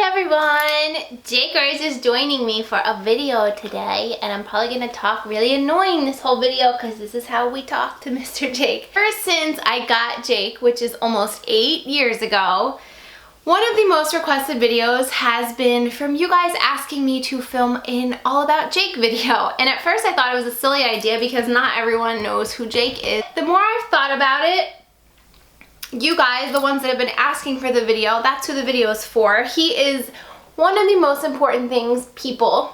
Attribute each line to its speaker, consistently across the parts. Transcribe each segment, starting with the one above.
Speaker 1: Hi everyone! Jake is joining me for a video today, and I'm probably going to talk really annoying this whole video because this is how we talk to Mr. Jake. Ever since I got Jake, which is almost 8 years ago, one of the most requested videos has been from you guys asking me to film an all about Jake video. And at first I thought it was a silly idea because not everyone knows who Jake is. The more I've thought about it, you guys, the ones that have been asking for the video, that's who the video is for. He is one of the most important things,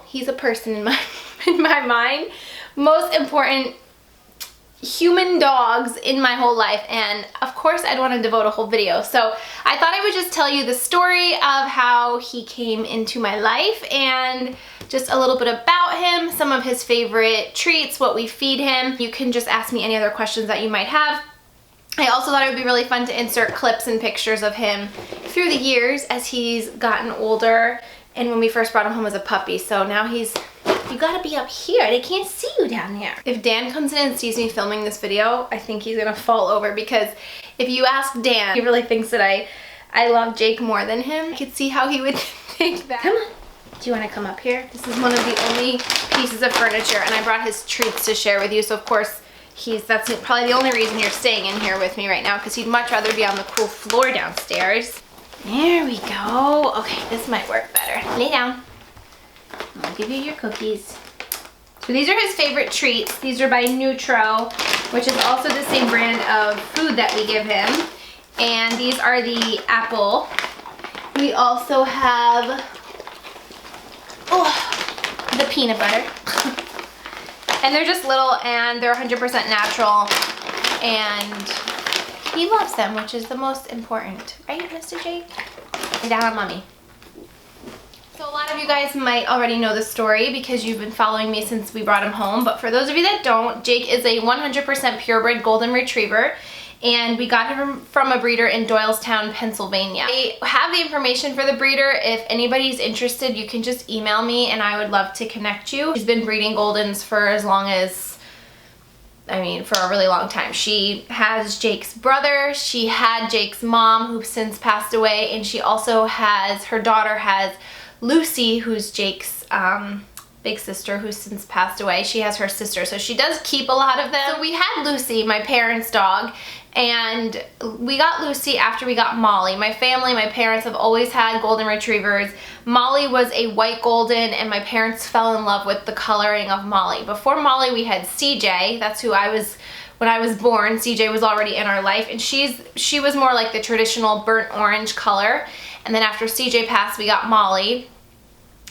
Speaker 1: he's a person in my mind, most important human dogs in my whole life, and of course I'd want to devote a whole video. So I thought I would just tell you the story of how he came into my life and just a little bit about him, some of his favorite treats, what we feed him. You can just ask me any other questions that you might have. I also thought it would be really fun to insert clips and pictures of him through the years as he's gotten older and when we first brought him home as a puppy. So now you gotta be up here. They can't see you down there. If Dan comes in and sees me filming this video, I think he's gonna fall over because if you ask Dan, he really thinks that I love Jake more than him. I could see how he would think that. Come on. Do you wanna come up here? This is one of the only pieces of furniture, and I brought his treats to share with you, so of course, that's probably the only reason you're staying in here with me right now, because he'd much rather be on the cool floor downstairs. There we go. Okay, this might work better. Lay down. I'll give you your cookies. So these are his favorite treats. These are by Nutro, which is also the same brand of food that we give him. And these are the apple. We also have, the peanut butter. And they're just little and they're 100% natural, and he loves them, which is the most important. Right, Mr. Jake? Lay down on mommy. So a lot of you guys might already know the story because you've been following me since we brought him home, but for those of you that don't, Jake is a 100% purebred golden retriever, and we got him from a breeder in Doylestown, Pennsylvania. I have the information for the breeder. If anybody's interested, you can just email me and I would love to connect you. She's been breeding Goldens for as long as, for a really long time. She has Jake's brother, she had Jake's mom who since passed away, and she also has, her daughter has Lucy, who's Jake's big sister who's since passed away. She has her sister, so she does keep a lot of them. So we had Lucy, my parents' dog, and we got Lucy after we got Molly. My parents have always had golden retrievers. Molly was a white golden, and my parents fell in love with the coloring of Molly. Before Molly, we had CJ. That's who I was when I was born. CJ was already in our life, and she was more like the traditional burnt orange color. And then after CJ passed, we got Molly.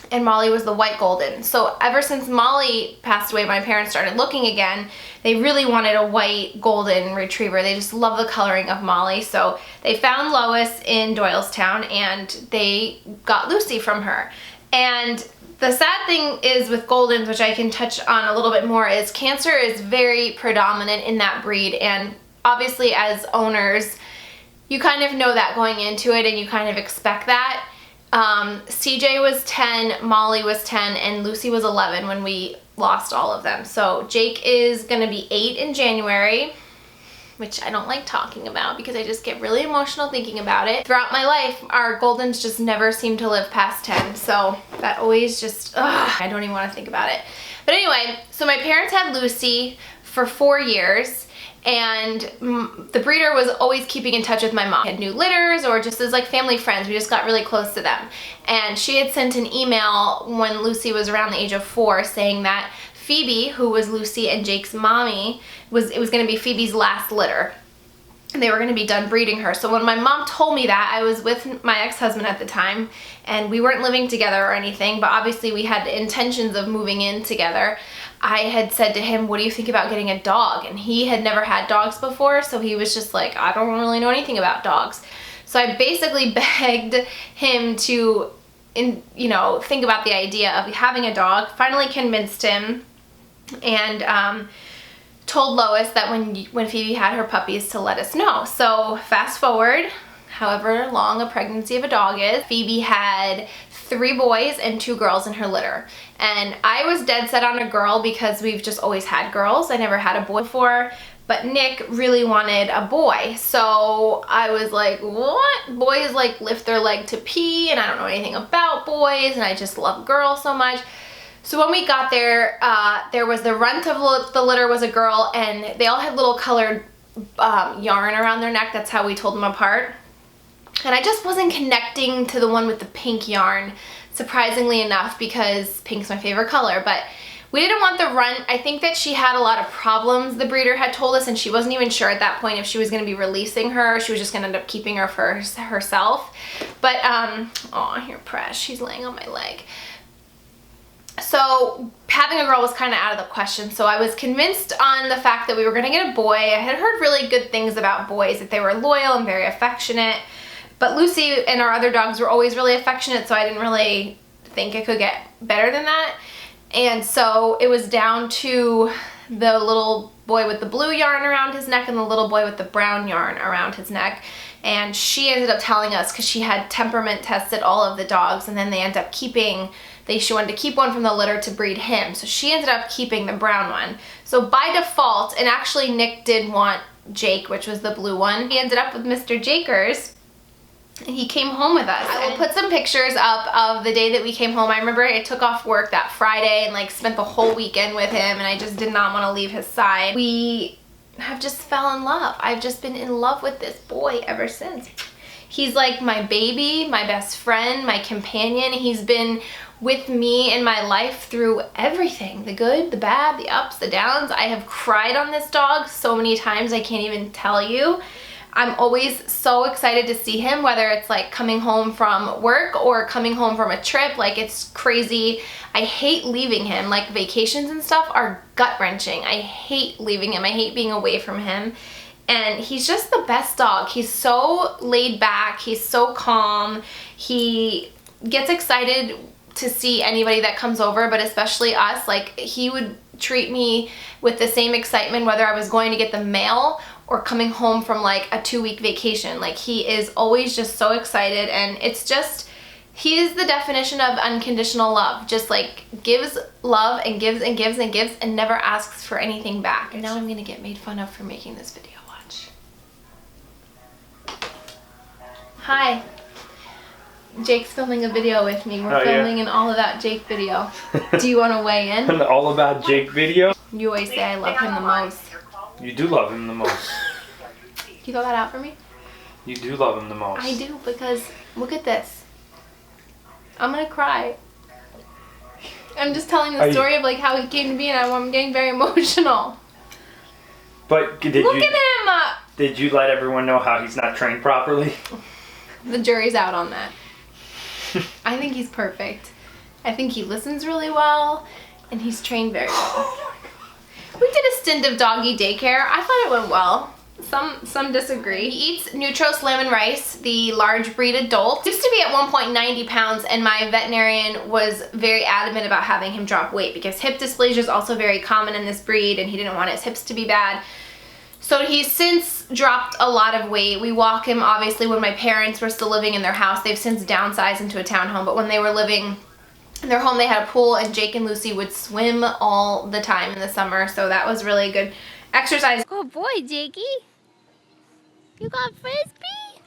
Speaker 1: And Molly was the white golden. So ever since Molly passed away, my parents started looking again. They really wanted a white golden retriever. They just love the coloring of Molly. So they found Lois in Doylestown and they got Lucy from her. And the sad thing is with Goldens, which I can touch on a little bit more, is cancer is very predominant in that breed. And obviously as owners, you kind of know that going into it and you kind of expect that. CJ was 10, Molly was 10, and Lucy was 11 when we lost all of them. So Jake is going to be 8 in January, which I don't like talking about because I just get really emotional thinking about it. Throughout my life, our Goldens just never seem to live past 10, so that always just, I don't even want to think about it. But anyway, so my parents had Lucy for 4 years. And the breeder was always keeping in touch with my mom. We had new litters or just as like family friends. We just got really close to them. And she had sent an email when Lucy was around the age of 4 saying that Phoebe, who was Lucy and Jake's mommy, it was going to be Phoebe's last litter. And they were going to be done breeding her. So when my mom told me that, I was with my ex-husband at the time, and we weren't living together or anything, but obviously we had intentions of moving in together. I had said to him, what do you think about getting a dog? And he had never had dogs before, so he was just like, I don't really know anything about dogs. So I basically begged him to, think about the idea of having a dog, finally convinced him, and told Lois that when Phoebe had her puppies to let us know. So fast forward, however long a pregnancy of a dog is, Phoebe had 3 boys and 2 girls in her litter. And I was dead set on a girl because we've just always had girls. I never had a boy before, but Nick really wanted a boy. So I was like, what? Boys like lift their leg to pee, and I don't know anything about boys, and I just love girls so much. So when we got there, there was the runt of the litter was a girl, and they all had little colored yarn around their neck. That's how we told them apart. And I just wasn't connecting to the one with the pink yarn, surprisingly enough, because pink's my favorite color. But we didn't want the runt. I think that she had a lot of problems, the breeder had told us, and she wasn't even sure at that point if she was going to be releasing her, or she was just going to end up keeping her for herself. But, oh, here, Press, she's laying on my leg. So having a girl was kind of out of the question. So I was convinced on the fact that we were going to get a boy. I had heard really good things about boys, that they were loyal and very affectionate. But Lucy and our other dogs were always really affectionate, so I didn't really think it could get better than that. And so it was down to the little boy with the blue yarn around his neck and the little boy with the brown yarn around his neck. And she ended up telling us, because she had temperament tested all of the dogs, and then they ended up keeping, she wanted to keep one from the litter to breed him. So she ended up keeping the brown one. So by default, and actually Nick did want Jake, which was the blue one. He ended up with Mr. Jakers. And he came home with us. I will put some pictures up of the day that we came home. I remember I took off work that Friday and like spent the whole weekend with him, and I just did not want to leave his side. We have just fell in love. I've just been in love with this boy ever since. He's like my baby, my best friend, my companion. He's been with me in my life through everything, the good, the bad, the ups, the downs. I have cried on this dog so many times I can't even tell you. I'm always so excited to see him, whether it's like coming home from work or coming home from a trip. Like, it's crazy. I hate leaving him. Like, vacations and stuff are gut-wrenching. I hate leaving him. I hate being away from him. And he's just the best dog. He's so laid back. He's so calm. He gets excited to see anybody that comes over, but especially us. Like, he would treat me with the same excitement whether I was going to get the mail or coming home from like a 2-week vacation. Like, he is always just so excited, and it's just, he is the definition of unconditional love. Just like gives love and gives and gives and gives and never asks for anything back. And now I'm gonna get made fun of for making this video. Watch. Hi. Jake's filming a video with me. We're filming an All About Jake video. Do you want to weigh in?
Speaker 2: An All About Jake video?
Speaker 1: You always say I love him the most.
Speaker 2: You do love him the most.
Speaker 1: Can you throw that out for me?
Speaker 2: You do love him the most.
Speaker 1: I do, because look at this. I'm gonna cry. I'm just telling the story of like how he came to be, and I'm getting very emotional.
Speaker 2: But look
Speaker 1: at him!
Speaker 2: Did you let everyone know how he's not trained properly?
Speaker 1: The jury's out on that. I think he's perfect. I think he listens really well, and he's trained very well. We did a stint of doggy daycare. I thought it went well. Some disagree. He eats Nutro Lemon Rice, the large breed adult. He used to be at one point 90 pounds, and my veterinarian was very adamant about having him drop weight because hip dysplasia is also very common in this breed, and he didn't want his hips to be bad. So he's since dropped a lot of weight. We walk him, obviously, when my parents were still living in their house. They've since downsized into a townhome, but when they were living in their home, they had a pool, and Jake and Lucy would swim all the time in the summer, so that was really good exercise. Good boy, Jakey. You got Frisbee?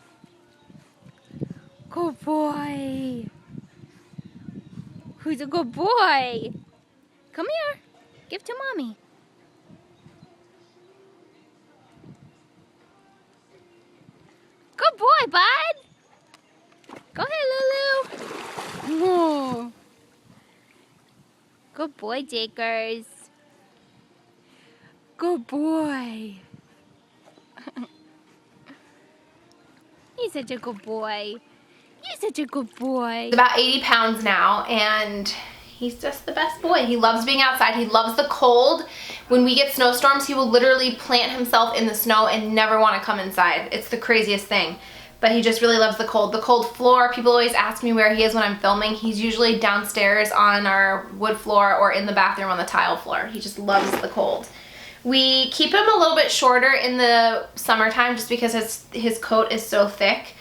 Speaker 1: Good boy. Who's a good boy? Come here. Give to Mommy. Good boy, bud. Go ahead, Lulu. Oh. Good boy, Jakers. Good boy. He's such a good boy. You're such a good boy. He's about 80 pounds now, and he's just the best boy. He loves being outside. He loves the cold. When we get snowstorms, he will literally plant himself in the snow and never want to come inside. It's the craziest thing. But he just really loves the cold. The cold floor, people always ask me where he is when I'm filming. He's usually downstairs on our wood floor or in the bathroom on the tile floor. He just loves the cold. We keep him a little bit shorter in the summertime just because his coat is so thick.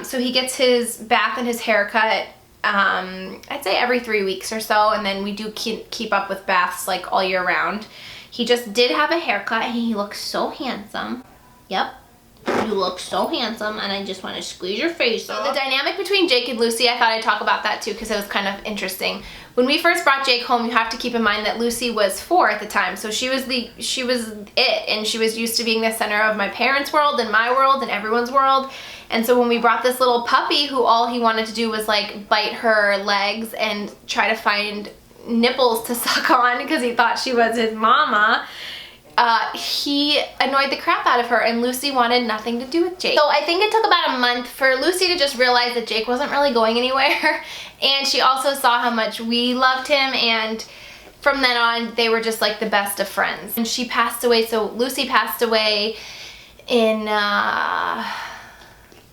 Speaker 1: So he gets his bath and his haircut, I'd say every 3 weeks or so, and then we do keep up with baths like all year round. He just did have a haircut and he looks so handsome. Yep. You look so handsome and I just want to squeeze your face off. So the dynamic between Jake and Lucy, I thought I'd talk about that too because it was kind of interesting. When we first brought Jake home, you have to keep in mind that Lucy was 4 at the time. So she was it, and she was used to being the center of my parents' world and my world and everyone's world. And so when we brought this little puppy who all he wanted to do was like bite her legs and try to find nipples to suck on because he thought she was his mama, he annoyed the crap out of her and Lucy wanted nothing to do with Jake. So I think it took about a month for Lucy to just realize that Jake wasn't really going anywhere, and she also saw how much we loved him, and from then on they were just like the best of friends. And she passed away, so Lucy passed away in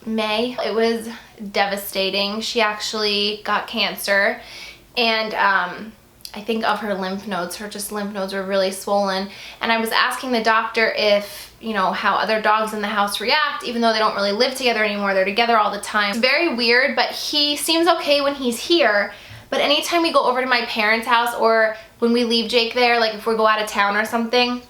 Speaker 1: May. It was devastating. She actually got cancer, and I think of her lymph nodes. Her lymph nodes were really swollen. And I was asking the doctor if, you know, how other dogs in the house react, even though they don't really live together anymore. They're together all the time. It's very weird, but he seems okay when he's here. But anytime we go over to my parents' house or when we leave Jake there, like if we go out of town or something,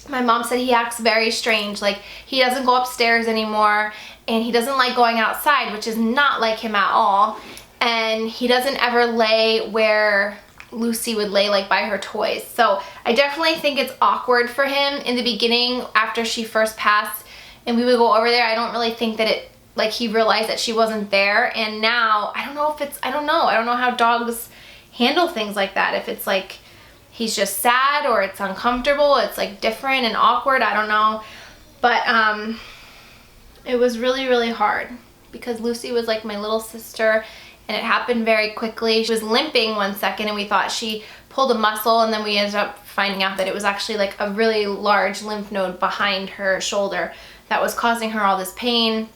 Speaker 1: my mom said he acts very strange. Like he doesn't go upstairs anymore and he doesn't like going outside, which is not like him at all. And he doesn't ever lay where Lucy would lay like by her toys. So I definitely think it's awkward for him in the beginning after she first passed and we would go over there. I don't really think that it, like he realized that she wasn't there, and now I don't know if it's, I don't know how dogs handle things like that. If it's like he's just sad or it's uncomfortable, it's like different and awkward, I don't know. But it was really, really hard because Lucy was like my little sister. And it happened very quickly. She was limping one second and we thought she pulled a muscle, and then we ended up finding out that it was actually like a really large lymph node behind her shoulder that was causing her all this pain.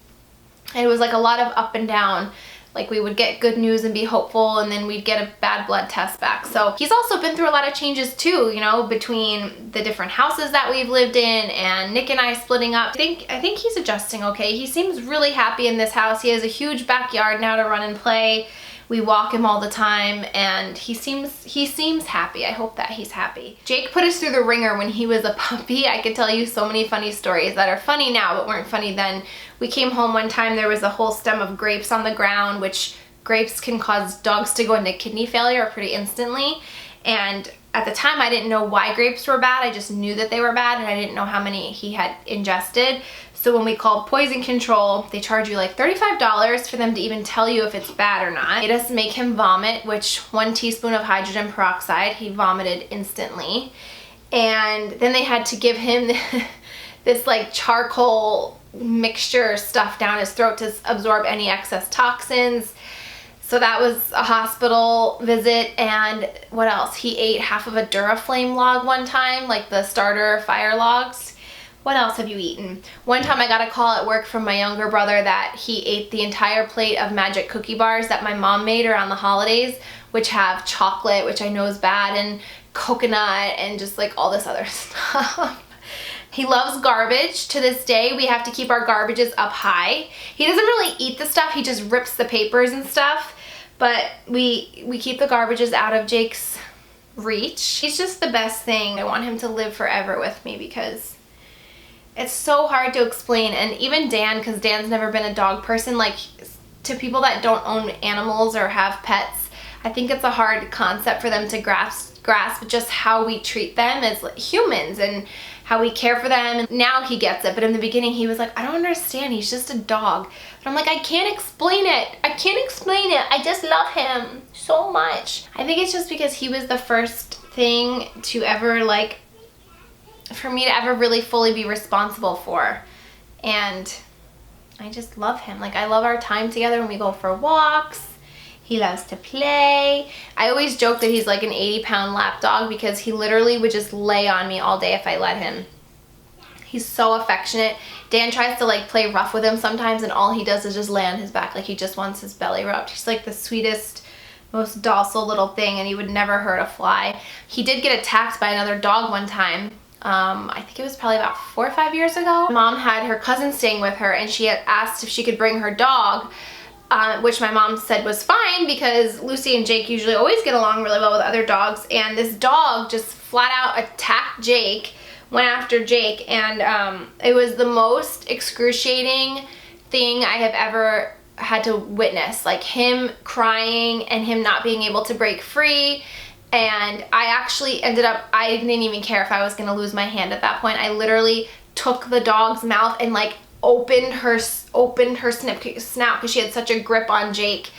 Speaker 1: And it was like a lot of up and down. Like we would get good news and be hopeful, and then we'd get a bad blood test back. So he's also been through a lot of changes too, you know, between the different houses that we've lived in and Nick and I splitting up. I think he's adjusting okay. He seems really happy in this house. He has a huge backyard now to run and play. We walk him all the time and he seems happy. I hope that he's happy. Jake put us through the ringer when he was a puppy. I could tell you so many funny stories that are funny now but weren't funny then. We came home one time, there was a whole stem of grapes on the ground, which grapes can cause dogs to go into kidney failure pretty instantly. And at the time I didn't know why grapes were bad. I just knew that they were bad and I didn't know how many he had ingested. So when we called poison control, they charge you like $35 for them to even tell you if it's bad or not. It does make him vomit, which 1 teaspoon of hydrogen peroxide, he vomited instantly. And then they had to give him this like charcoal mixture stuff down his throat to absorb any excess toxins. So that was a hospital visit. And what else? He ate half of a Duraflame log one time, like the starter fire logs. What else have you eaten? One time I got a call at work from my younger brother that he ate the entire plate of magic cookie bars that my mom made around the holidays, which have chocolate, which I know is bad, and coconut, and just like all this other stuff. He loves garbage. To this day, we have to keep our garbages up high. He doesn't really eat the stuff, he just rips the papers and stuff, but we keep the garbages out of Jake's reach. He's just the best thing. I want him to live forever with me because it's so hard to explain. And even Dan, because Dan's never been a dog person, like to people that don't own animals or have pets, I think it's a hard concept for them to grasp just how we treat them as like humans and how we care for them. And now he gets it, but in the beginning he was like, I don't understand, he's just a dog. But I'm like, I can't explain it. I can't explain it. I just love him so much. I think it's just because he was the first thing to ever like, for me to ever really fully be responsible for. And I just love him. Like I love our time together when we go for walks. He loves to play. I always joke that he's like an 80-pound lap dog because he literally would just lay on me all day if I let him. He's so affectionate. Dan tries to like play rough with him sometimes and all he does is just lay on his back like he just wants his belly rubbed. He's like the sweetest, most docile little thing, and he would never hurt a fly. He did get attacked by another dog one time. I think it was probably about 4 or 5 years ago. Mom had her cousin staying with her and she had asked if she could bring her dog, which my mom said was fine because Lucy and Jake usually always get along really well with other dogs, and this dog just flat out attacked Jake, went after Jake, and it was the most excruciating thing I have ever had to witness. Like him crying and him not being able to break free. And I actually ended up, I didn't even care if I was gonna lose my hand at that point. I literally took the dog's mouth and like opened her snout because she had such a grip on Jake,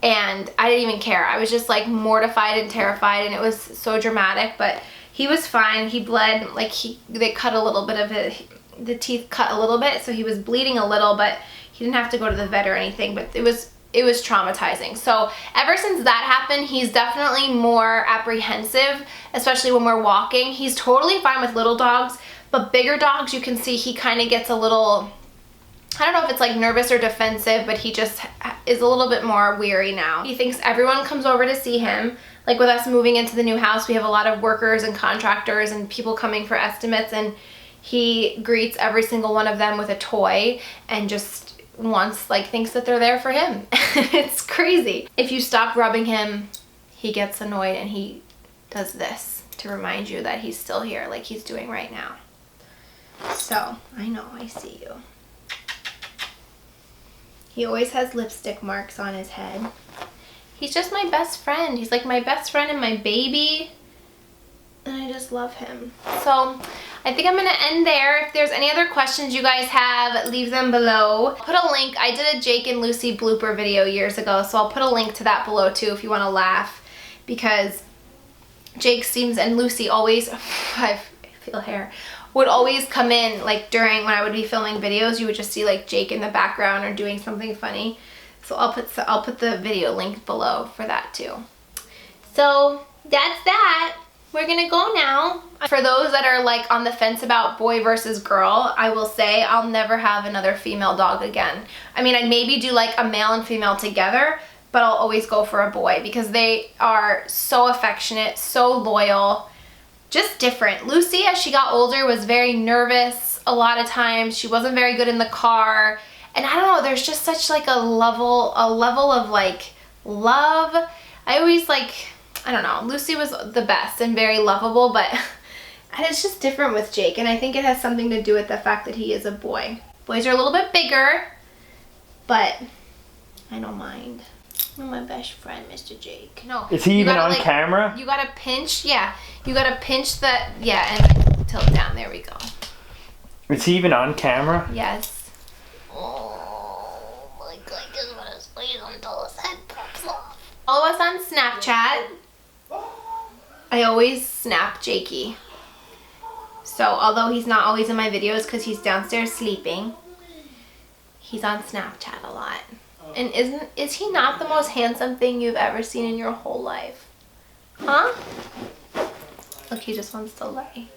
Speaker 1: and I didn't even care. I was just like mortified and terrified, and it was so dramatic, but he was fine. He bled, like they cut a little bit of it, the teeth cut a little bit, so he was bleeding a little, but he didn't have to go to the vet or anything, but it was traumatizing. So ever since that happened, he's definitely more apprehensive, especially when we're walking. He's totally fine with little dogs, but bigger dogs, you can see he kind of gets a little, I don't know if it's like nervous or defensive, but he just is a little bit more weary now. He thinks everyone comes over to see him. Like with us moving into the new house, we have a lot of workers and contractors and people coming for estimates, and he greets every single one of them with a toy and just thinks that they're there for him. It's crazy. If you stop rubbing him, he gets annoyed and he does this to remind you that he's still here, like he's doing right now. So, I know, I see you. He always has lipstick marks on his head. He's just my best friend. He's like my best friend and my baby. And I just love him. So I think I'm gonna end there. If there's any other questions you guys have, leave them below. I'll put a link. I did a Jake and Lucy blooper video years ago, so I'll put a link to that below too if you wanna laugh, because Jake seems, and Lucy always, I feel hair, would always come in like during when I would be filming videos. You would just see like Jake in the background or doing something funny. So I'll put the video link below for that too. So that's that. We're gonna go now. For those that are like on the fence about boy versus girl, I will say I'll never have another female dog again. I mean, I'd maybe do like a male and female together, but I'll always go for a boy because they are so affectionate, so loyal, just different. Lucy, as she got older, was very nervous a lot of times. She wasn't very good in the car. And I don't know, there's just such like a level of like love. I always like, I don't know, Lucy was the best and very lovable, but it's just different with Jake, and I think it has something to do with the fact that he is a boy. Boys are a little bit bigger, but I don't mind. You're my best friend, Mr. Jake. No.
Speaker 2: Is he even on camera?
Speaker 1: You gotta pinch, yeah. You gotta pinch the, yeah, and tilt down. There we go.
Speaker 2: Is he even on camera?
Speaker 1: Yes. Oh my God, I just want to squeeze until his head pops off. Follow us on Snapchat. I always snap Jakey. So although he's not always in my videos because he's downstairs sleeping, he's on Snapchat a lot. And is he not the most handsome thing you've ever seen in your whole life? Huh? Look, he just wants to lay.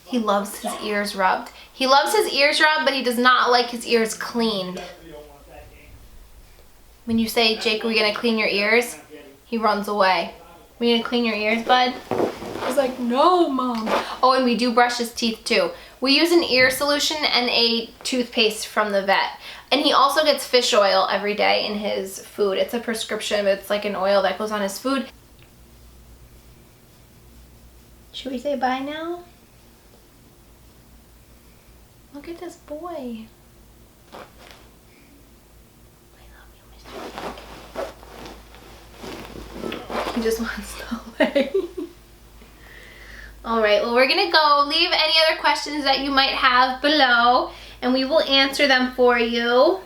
Speaker 1: He loves his ears rubbed. He loves his ears rubbed, but he does not like his ears cleaned. When you say, Jake, are we gonna clean your ears? He runs away. We gonna clean your ears, bud? He's like, no, Mom. Oh, and we do brush his teeth too. We use an ear solution and a toothpaste from the vet. And he also gets fish oil every day in his food. It's a prescription, but it's like an oil that goes on his food. Should we say bye now? Look at this boy. He just wants to lay. Alright, well, we're gonna go. Leave any other questions that you might have below, and we will answer them for you.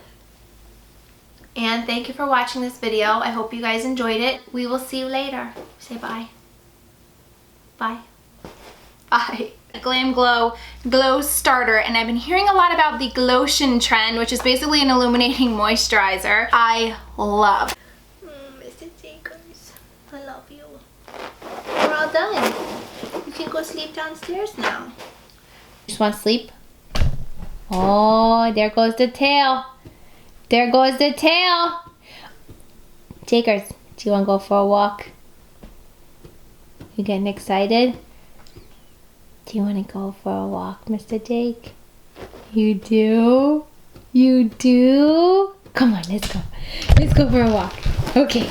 Speaker 1: And thank you for watching this video. I hope you guys enjoyed it. We will see you later. Say bye. Bye. Bye. Glam Glow Starter, and I've been hearing a lot about the Glotion trend, which is basically an illuminating moisturizer. I love. Mr. Jakers, I love you. We're all done. You can go sleep downstairs now. Just want to sleep? Oh, there goes the tail. There goes the tail. Jakers, do you want to go for a walk? You getting excited? Do you want to go for a walk, Mr. Jake? You do? You do? Come on, let's go. Let's go for a walk. Okay.